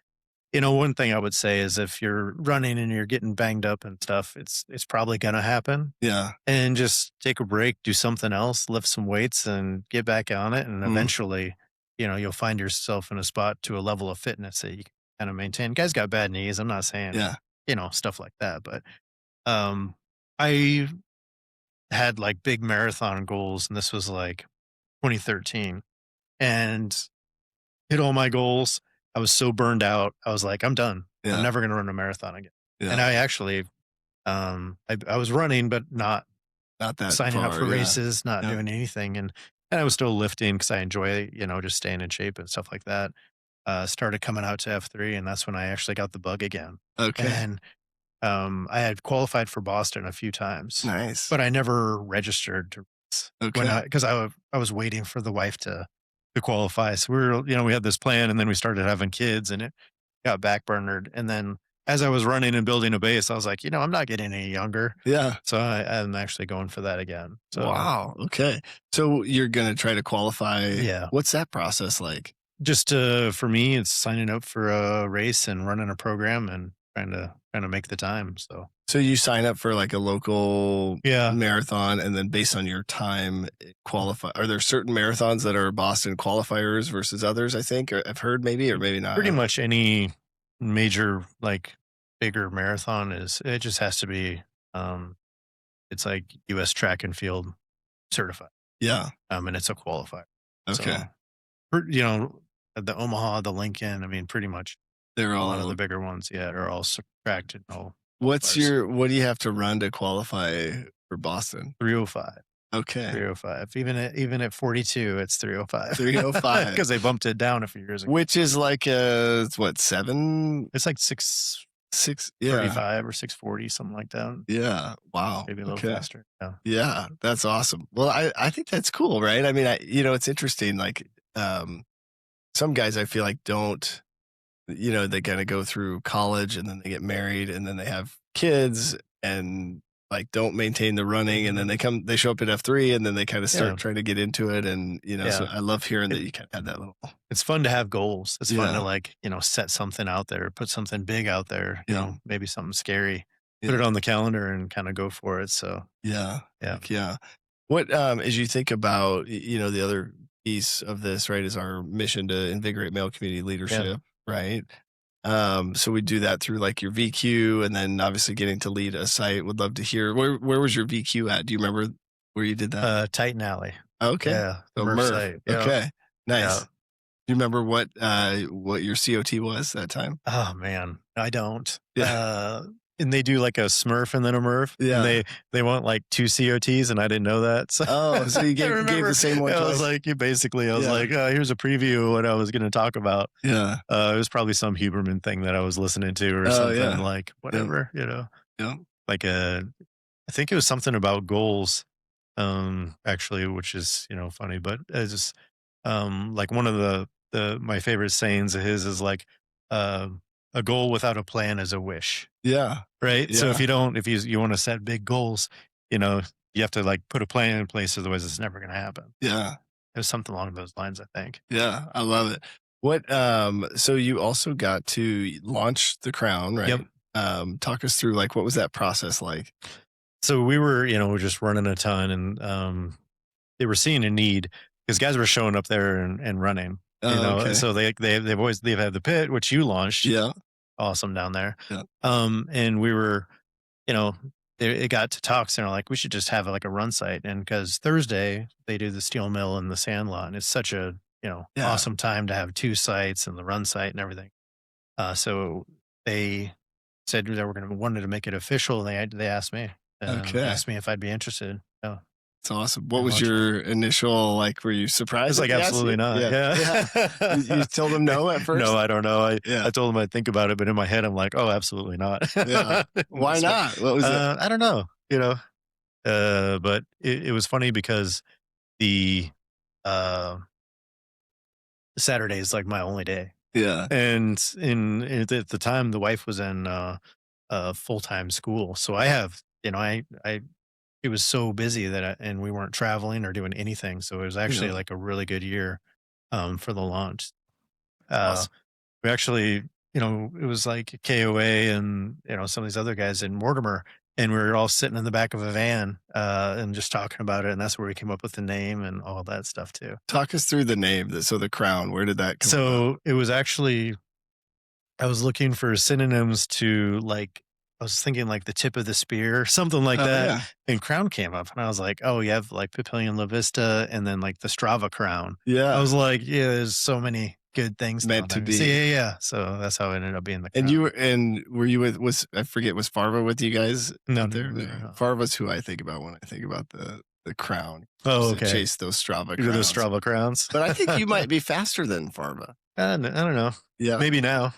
one thing I would say is if you're running and you're getting banged up and stuff, it's probably gonna happen. Yeah. And just take a break, do something else, lift some weights and get back on it. And Mhm. eventually, you'll find yourself in a spot to a level of fitness that you can kind of maintain. Guys got bad knees. I'm not saying, Yeah. stuff like that, but I had like big marathon goals, and this was like 2013, and hit all my goals. I was so burned out. I was like, I'm done. I'm Yeah. never going to run a marathon again. And Yeah. I actually, I was running, but not Not that signing up far. for Yeah. races, not Yeah. doing anything. And I was still lifting because I enjoy, just staying in shape and stuff like that. Started coming out to F3, and that's when I actually got the bug again. Okay. And I had qualified for Boston a few times, Nice. but I never registered to race when Okay. I was waiting for the wife to qualify. So we had this plan, and then we started having kids, and it got backburnered. And then as I was running and building a base, I was like, I'm not getting any younger, Yeah. so I'm actually going for that again. So Wow. Okay. So you're gonna try to qualify. yeah, What's that process like? just for me, it's signing up for a race and running a program and trying to make the time. So So you sign up for like a local yeah. marathon, and then based on your time, qualify. Are there certain marathons that are Boston qualifiers versus others? I think, or I've heard maybe, or maybe not. I Pretty don't know. much any major, like, bigger marathon it just has to be, um, it's like US track and field certified, Yeah. and it's a qualifier. Okay. So, the Omaha, the Lincoln, I mean, pretty much They're a lot of all. the bigger ones, yeah, are all tracked and all What's qualifiers. what do you have to run to qualify for Boston? 305, Okay. 305. Even at 42, it's 305 305, because they bumped it down a few years ago. which is like what, 7, It's like 6 6? Yeah. 35 or 640, something like that, Yeah. Wow. maybe a little Okay. faster. Yeah. Yeah, that's awesome. Well, I think that's cool, right? I mean, it's interesting. Like, some guys I feel like don't, they kind of go through college and then they get married and then they have kids, and like don't maintain the running, and then they show up at F3, and then they kind of start trying to get into it, and so I love hearing that you kind of had that little. It's fun to have goals. It's fun to like set something out there, put something big out there. You know, maybe something scary. Put it on the calendar and kind of go for it. So yeah. What as you think about the other piece of this, right, is our mission to invigorate male community leadership, right? So we do that through like your VQ, and then obviously getting to lead a site. Would love to hear where was your VQ at? Do you remember where you did that? Titan Alley. Okay. Yeah. So Murph site. Okay. Nice. Yeah. Do you remember what your COT was that time? Oh man, I don't. Yeah. And they do like a Smurf and then a Murph. Yeah. And they want like 2 COTs, and I didn't know that. So so you gave the same one. I was like, here's a preview of what I was going to talk about. Yeah. It was probably some Huberman thing that I was listening to or something like whatever, Yeah. like I think it was something about goals, actually, which is, funny, but it's just, like one of my favorite sayings of his is like, a goal without a plan is a wish. Yeah. Right. Yeah. So if you want to set big goals, you have to like put a plan in place. Otherwise it's never going to happen. Yeah. It was something along those lines, I think. Yeah. I love it. What, so you also got to launch the Crown, right? Yep. Talk us through like, what was that process like? So we were, just running a ton, and, they were seeing a need because guys were showing up there and running, Okay. so they've had the pit, which you launched. Yeah. Awesome down there. Yeah. And we were, it got to talks, and they're like, we should just have like a run site. And because Thursday they do the steel mill and the sand lot, and it's such a, awesome time to have 2 sites and the run site and everything. So they said they wanted to make it official. And they asked me, asked me if I'd be interested. Oh, it's awesome. What was your initial, like, were you surprised? I was like, absolutely not. Yeah. You told them no at first? No, I don't know. I told them I'd think about it, but in my head, I'm like, oh, absolutely not. Yeah. Why not? What was it? I don't know, but it was funny because the Saturday is like my only day. Yeah. And at the time, the wife was in full-time school. So I have, it was so busy and we weren't traveling or doing anything. So it was actually like a really good year for the launch. Awesome. We actually, it was like KOA and, some of these other guys in Mortimer, and we were all sitting in the back of a van and just talking about it. And that's where we came up with the name and all that stuff too. Talk us through the name. So the Crown, where did that come from? So it was actually, I was looking for synonyms to like, I was thinking like the tip of the spear, something like that. Yeah. And Crown came up, and I was like, oh, you have like Papillion La Vista and then like the Strava Crown. Yeah. I was like, yeah, there's so many good things meant to be. So, yeah. So that's how it ended up being the Crown. And were you with, I forget, was Farva with you guys? No, there? No. Farva's who I think about when I think about the Crown. Oh, okay. Chase those Strava crowns. Those Strava crowns. But I think you might be faster than Farva. I don't know. Yeah. Maybe now.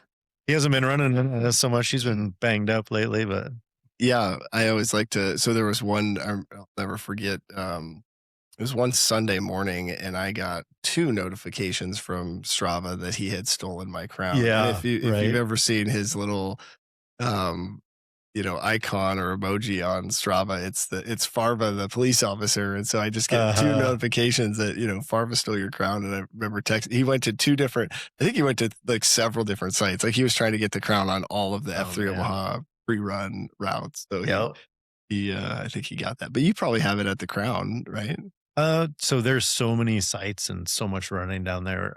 He hasn't been running so much. He's been banged up lately, but. Yeah, I always like to. So there was one, I'll never forget. It was one Sunday morning, and I got 2 notifications from Strava that he had stolen my Crown. Yeah, and if you've ever seen his little, icon or emoji on Strava, it's Farva, the police officer, and so I just get 2 notifications that Farva stole your Crown. And I remember he went to 2 different. I think he went to like several different sites. Like he was trying to get the Crown on all of the F3 Omaha pre-run routes. So I think he got that. But you probably have it at the Crown, right? So there's so many sites and so much running down there.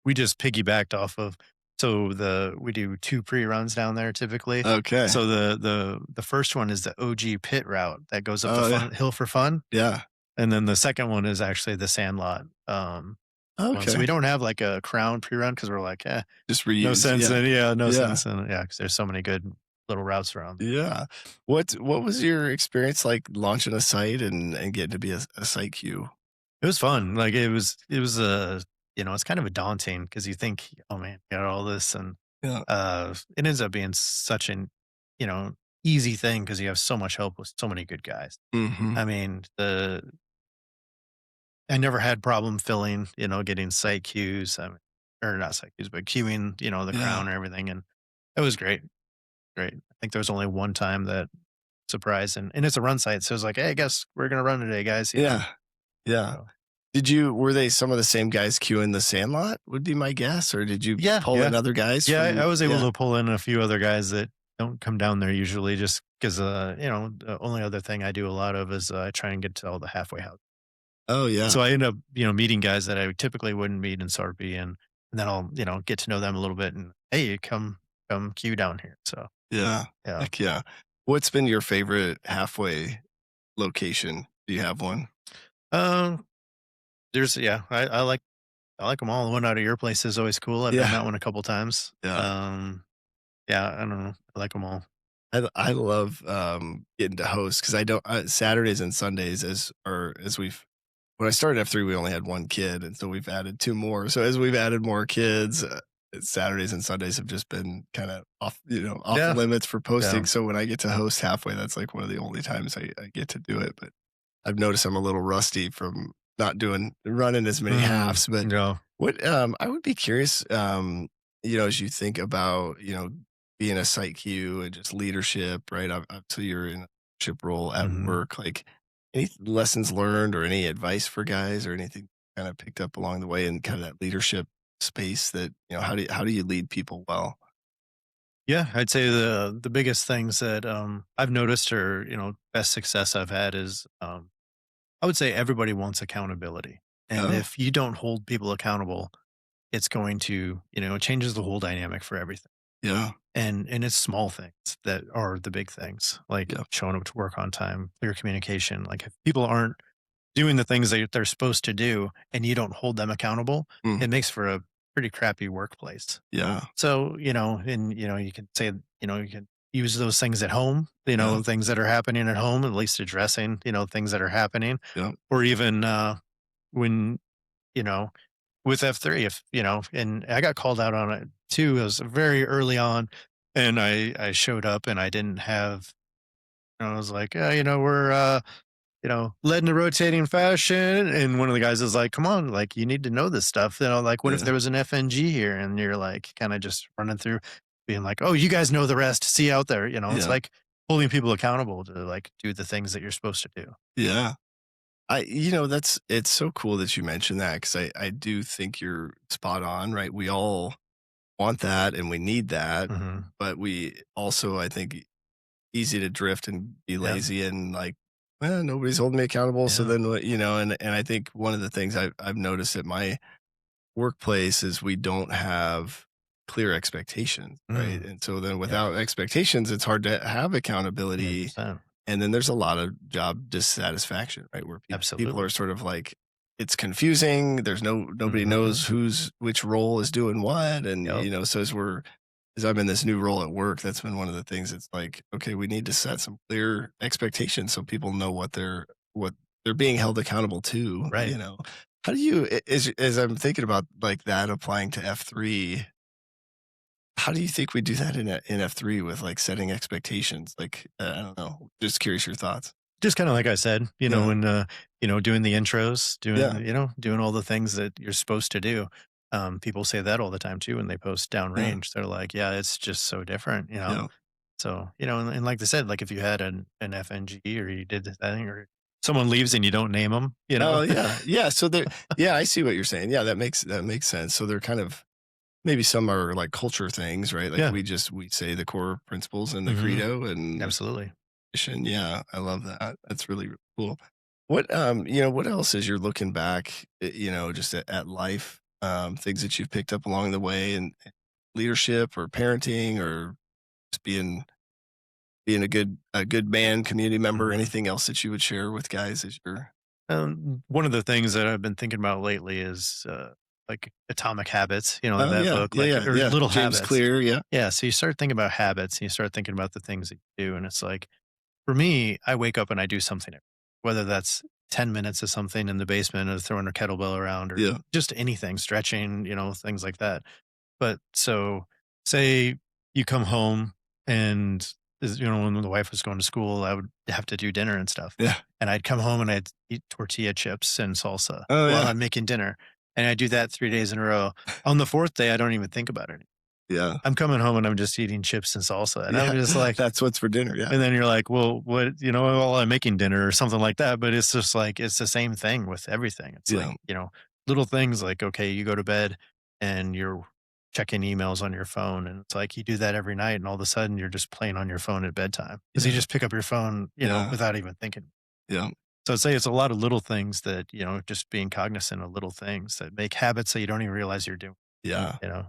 We just piggybacked off of. So we do 2 pre-runs down there typically. Okay. So the first one is the OG pit route that goes up the hill for fun. Yeah. And then the second one is actually the Sandlot. Okay. So we don't have like a Crown pre-run because we're like, just reuse. No sense. Yeah. Sense. And because there's so many good little routes around. Yeah. What was your experience like launching a site and getting to be a site queue? It was fun. Like it was it's kind of a daunting because you think, oh man, got all this, and it ends up being such an easy thing because you have so much help with so many good guys. Mm-hmm. I mean, I never had problem filling, getting site queues, or not site queues, but queuing, the Crown and everything. And it was great. Great. think there was only one time that surprise, and it's a run site. So it's like, hey, I guess we're going to run today, guys. Yeah. Yeah. So, Were they some of the same guys queuing the Sandlot would be my guess, or did you yeah. pull Yeah. in other guys? Yeah. From, I was able yeah. to pull in a few other guys that don't come down there usually just because, the only other thing I do a lot of is I try and get to all the halfway houses. Oh yeah. So I end up, meeting guys that I typically wouldn't meet in Sarpy, and then I'll, get to know them a little bit and, hey, come queue down here. So Yeah. yeah. Heck yeah. What's been your favorite halfway location? Do you have one? Um, I like them all. The one out of your place is always cool. I've done Yeah. that one a couple times. Yeah. Yeah, I don't know. I like them all. I love getting to host because I don't Saturdays and Sundays as we've when I started F3 we only had one kid, and so we've added two more. So as we've added more kids, Saturdays and Sundays have just been kind of off Yeah. limits for posting. Yeah. So when I get to host halfway, that's like one of the only times I get to do it. But I've noticed I'm a little rusty from not running as many halves. But No. what I would be curious, as you think about, being a site queue and just leadership, right? Obviously you're in a leadership role at Mhm. work. Like any lessons learned or any advice for guys or anything kind of picked up along the way in kind of that leadership space that, how do you lead people well? Yeah, I'd say the biggest things that I've noticed or best success I've had is I would say everybody wants accountability, and Oh, if you don't hold people accountable, it's going to it changes the whole dynamic for everything. yeah. And it's small things that are the big things, like Yeah. showing up to work on time, clear communication. Like if people aren't doing the things that they're supposed to do and you don't hold them accountable, Mm, it makes for a pretty crappy workplace. yeah. So, you can say, you can use those things at home, Yeah. things that are happening at home, at least addressing, things that are happening, Yeah. or even when, you know, with F3, if, and I got called out on it too. It was very early on, and I showed up and I didn't have, I was like, we're, led in a rotating fashion. And one of the guys is like, come on, like, you need to know this stuff. Like, what if Yeah. there was an FNG here? And you're like, kind of just running through, being like, oh, you guys know the rest. See you out there. It's Yeah. like holding people accountable to like do the things that you're supposed to do. Yeah. It's so cool that you mentioned that because I do think you're spot on, right? We all want that and we need that, Hmm. but we also, I think, easy to drift and be Yeah. lazy and like, well, nobody's holding me accountable. So Yeah. then what, and I think one of the things I've noticed at my workplace is we don't have clear expectations, right? Mm, And so then yeah. without expectations, it's hard to have accountability. 100%. And then there's a lot of job dissatisfaction, right? Where people Absolutely. are sort of like, it's confusing. There's nobody Mhm. knows which role is doing what. And, Yep. so as I'm in this new role at work, that's been one of the things. It's like, okay, we need to set some clear expectations so people know what they're being held accountable to, Right. How do you, as I'm thinking about like that applying to F3, how do you think we do that in F3 with like setting expectations? Like, I don't know. Just curious your thoughts. Just kind of like I said, Yeah. and doing the intros, Yeah. doing all the things that you're supposed to do. People say that all the time too when they post Yeah. downrange. They're like, yeah, it's just so different, Yeah. So, and like they said, like if you had an FNG or you did the thing or someone leaves and you don't name them, Oh yeah. Yeah. So yeah, I see what you're saying. Yeah, that makes sense. So they're kind of maybe some are like culture things, right? Like Yeah. we say the core principles and the Mhm. credo and Absolutely. mission. Yeah, I love that. That's really, really cool. What else as you're looking back, just at life, things that you've picked up along the way and leadership or parenting or just being a good man, community member, Mhm. anything else that you would share with guys as you're One of the things that I've been thinking about lately is like Atomic Habits, Oh that yeah, book, yeah, like yeah, or yeah. little James habits. Clear, yeah. Yeah. So you start thinking about habits and you start thinking about the things that you do. And it's like, for me, I wake up and I do something, whether that's 10 minutes of something in the basement or throwing a kettlebell around or Yeah. just anything, stretching, things like that. But so say you come home and, when the wife was going to school, I would have to do dinner and stuff. Yeah. And I'd come home and I'd eat tortilla chips and salsa Oh while yeah. I'm making dinner. And I do that 3 days in a row. On the fourth day, I don't even think about it. Yeah. I'm coming home and I'm just eating chips and salsa. And Yeah. I'm just like, That's what's for dinner. Yeah. and then you're like, well, what, well, I'm making dinner or something like that. But it's just like, it's the same thing with everything. It's Yeah. like, little things like, okay, you go to bed and you're checking emails on your phone. And it's like, you do that every night. And all of a sudden you're just playing on your phone at bedtime because you Yeah. just pick up your phone, Yeah. without even thinking. Yeah. So I'd say it's a lot of little things that, just being cognizant of little things that make habits that you don't even realize you're doing, Yeah. you know?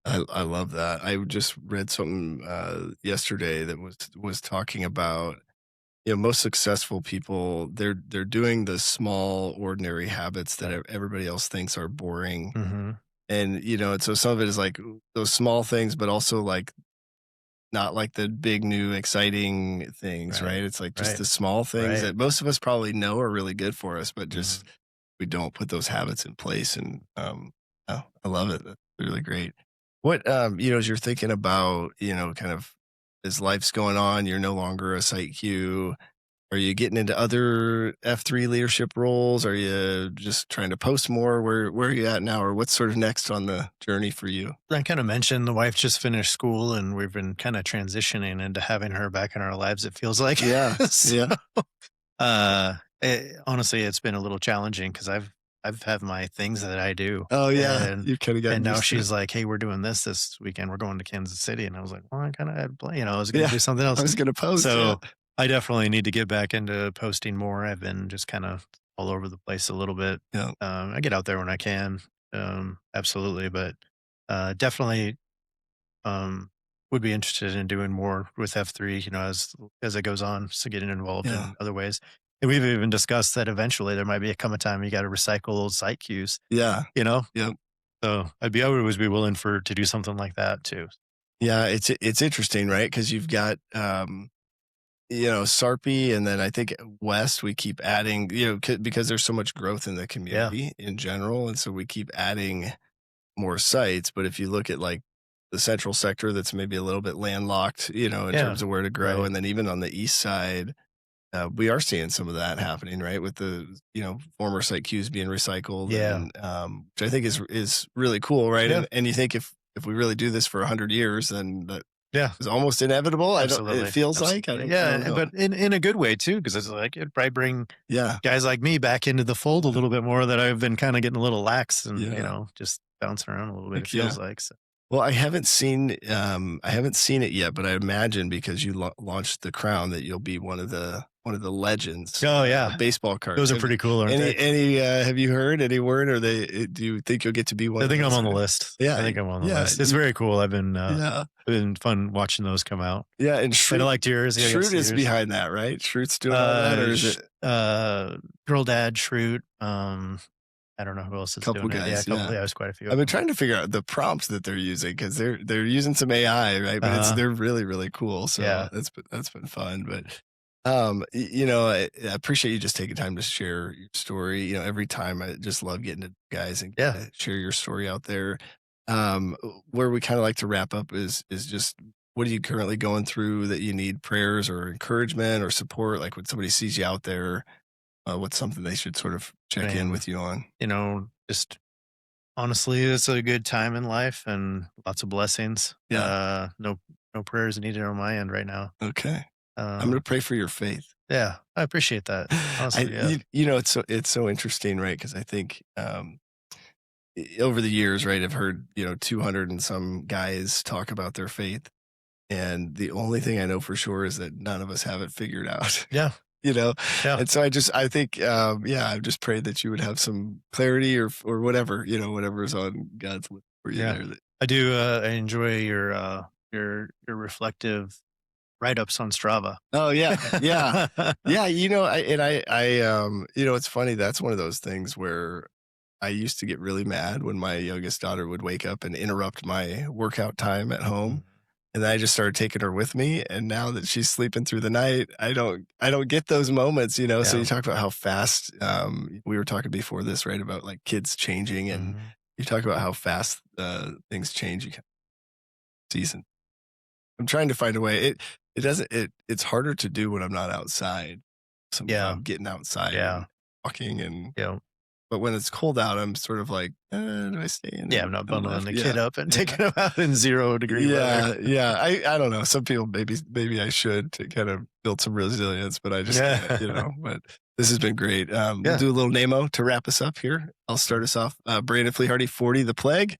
I love that. I just read something yesterday that was talking about, most successful people, they're doing the small ordinary habits that everybody else thinks are boring. Mm-hmm. And and so some of it is like those small things, but also like not like the big new exciting things, right? It's like just Right. the small things Right. that most of us probably know are really good for us, but just Mhm. we don't put those habits in place. And oh, I love it. That's really great. What as you're thinking about, kind of as life's going on, you're no longer a site Q. Are you getting into other F3 leadership roles? Are you just trying to post more? Where are you at now, or what's sort of next on the journey for you? I kind of mentioned the wife just finished school and we've been kind of transitioning into having her back in our lives, it feels like. Yeah. So, Yeah. honestly, it's been a little challenging because I've had my things that I do. Oh yeah. And You've kind of gotten and now used to it. she's like, hey, we're doing this weekend. We're going to Kansas City. And I was like, well, I kind of had play, I was going to Yeah. do something I else. was gonna post. So Yeah. I definitely need to get back into posting more. I've been just kind of all over the place a little bit. Yeah. I get out there when I can. Absolutely. But definitely would be interested in doing more with F3, as it goes on. So getting involved Yeah. in other ways. And we've even discussed that eventually there might be a time you got to recycle old site queues, Yeah. you know? Yep. So I would always be willing to do something like that too. Yeah. It's interesting, right? Because you've got Sarpy, and then I think West, we keep adding, because there's so much growth in the community in general. And so we keep adding more sites. But if you look at like the central sector, that's maybe a little bit landlocked, in terms of where to grow. Right. And then even on the east side, we are seeing some of that happening, right? With the, former site queues being recycled. Yeah. And, which I think is really cool. Right. Yeah. And you think if we really do this for 100 years, then that Yeah. is almost inevitable. Absolutely. It feels like, I don't know. but in a good way too, because it's like it'd probably bring Yeah. guys like me back into the fold a little bit more that I've been kind of getting a little lax and Yeah. just bouncing around a little bit. Heck It feels like so. Well, I haven't seen it yet, but I imagine because you launched the Crown that you'll be one of the legends. Oh yeah, Baseball cards. those are pretty cool, aren't they? Any have you heard any word? Or do you think you'll get to be one? I think of I'm those on the guys? list. Yeah, I think I'm on the yeah, list. It's very cool. I've been Yeah, been fun watching those come out. yeah, and And I Schrute, liked yours. Yeah, I Schrute guess is yours. behind that, right? Schrute's doing all that, or is it? Girl Dad, Schrute. I don't know who else is Couple doing it. guys, Yeah, yeah. there's quite a few. I've been trying to figure out the prompts that they're using because they're using some AI, right? But they're really really cool. So Yeah. that's been fun. But I appreciate you just taking time to share your story. Every time I just love getting to guys and Yeah. share your story out there. Where we kind of like to wrap up is just what are you currently going through that you need prayers or encouragement or support? Like when somebody sees you out there, what's something they should sort of check in Man. with you on? Just honestly, it's a good time in life and lots of blessings. Yeah. No prayers needed on my end right now. Okay. I'm going to pray for your faith. Yeah, I appreciate that. Honestly, yeah. It's so interesting, right? Because I think over the years, right, I've heard 200 and some guys talk about their faith, and the only thing I know for sure is that none of us have it figured out. Yeah. Yeah. Yeah. And so I think, I've just prayed that you would have some clarity or whatever, whatever's on God's list for you Yeah. there. I do. I enjoy your reflective write-ups on Strava. Oh yeah, yeah, yeah. It's funny. That's one of those things where I used to get really mad when my youngest daughter would wake up and interrupt my workout time at home. And then I just started taking her with me. And now that she's sleeping through the night, I don't get those moments, So you talk about how fast, we were talking before this, right? About like kids changing, and you talk about how fast things change. Season. I'm trying to find a way. It's harder to do when I'm not outside. Sometimes I'm getting outside, and walking, and But when it's cold out, I'm sort of like, do I stay in? Yeah, I'm not bundling the Yeah. kid up and taking him out in 0 degree weather. Yeah. I don't know. Some people maybe I should to kind of build some resilience, but I just can't, but this has been great. We'll do a little Namo to wrap us up here. I'll start us off. Brandon Flehardy, 40, The Plague.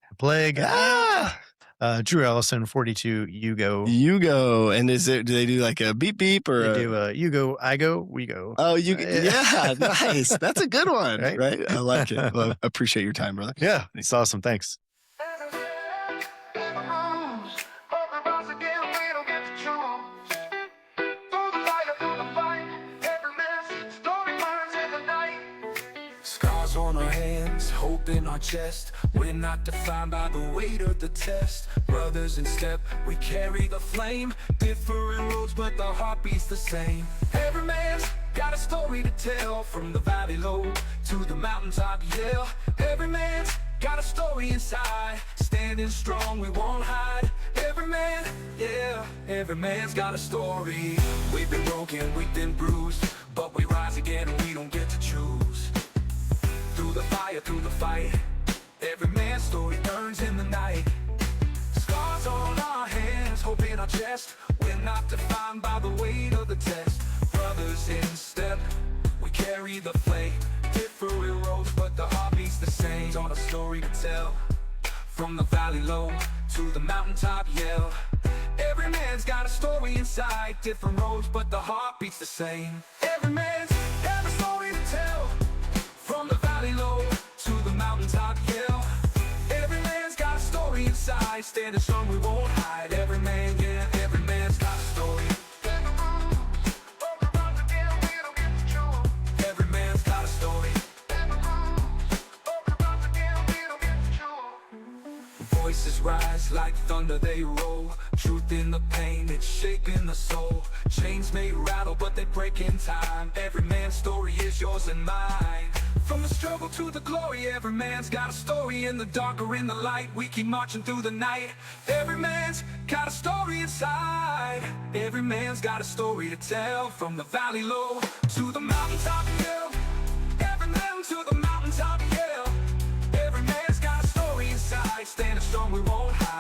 Drew Ellison, 42, Yugo. Yugo. And do they do like a beep beep or they do Yugo, I go, we go. Oh, yeah, nice. That's a good one, right? I like it. Well, appreciate your time, brother. Yeah, it's awesome. Thanks. On our hands, hope in our chest. We're not defined by the weight of the test. Brothers in step, we carry the flame. Different roads, but the heart beats the same. Every man's got a story to tell. From the valley low to the mountaintop, yeah. Every man's got a story inside. Standing strong, we won't hide. Every man, yeah. Every man's got a story. We've been broken, we've been bruised, but we rise again and we don't get to choose. Through the fire, through the fight, every man's story burns in the night. Scars on our hands, hope in our chest. We're not defined by the weight of the test. Brothers in step, we carry the flame. Different roads, but the heart beats the same. On a story to tell, from the valley low to the mountaintop yell. Every man's got a story inside. Different roads, but the heart beats the same. Every man's got a story to tell. From the valley low to the mountaintop hill. Every man's got a story inside. Standing strong, we won't hide. Every man, yeah, every man's got a story. Every man's got a story. Voices rise like thunder, they roll. Truth in the pain, it's shaping the soul. Chains may rattle, but they break in time. Every man's story is yours and mine. From the struggle to the glory, every man's got a story. In the dark or in the light, we keep marching through the night. Every man's got a story inside. Every man's got a story to tell. From the valley low to the mountaintop hill. Every man to the mountaintop hill. Every man's got a story inside. Standing strong, we won't hide.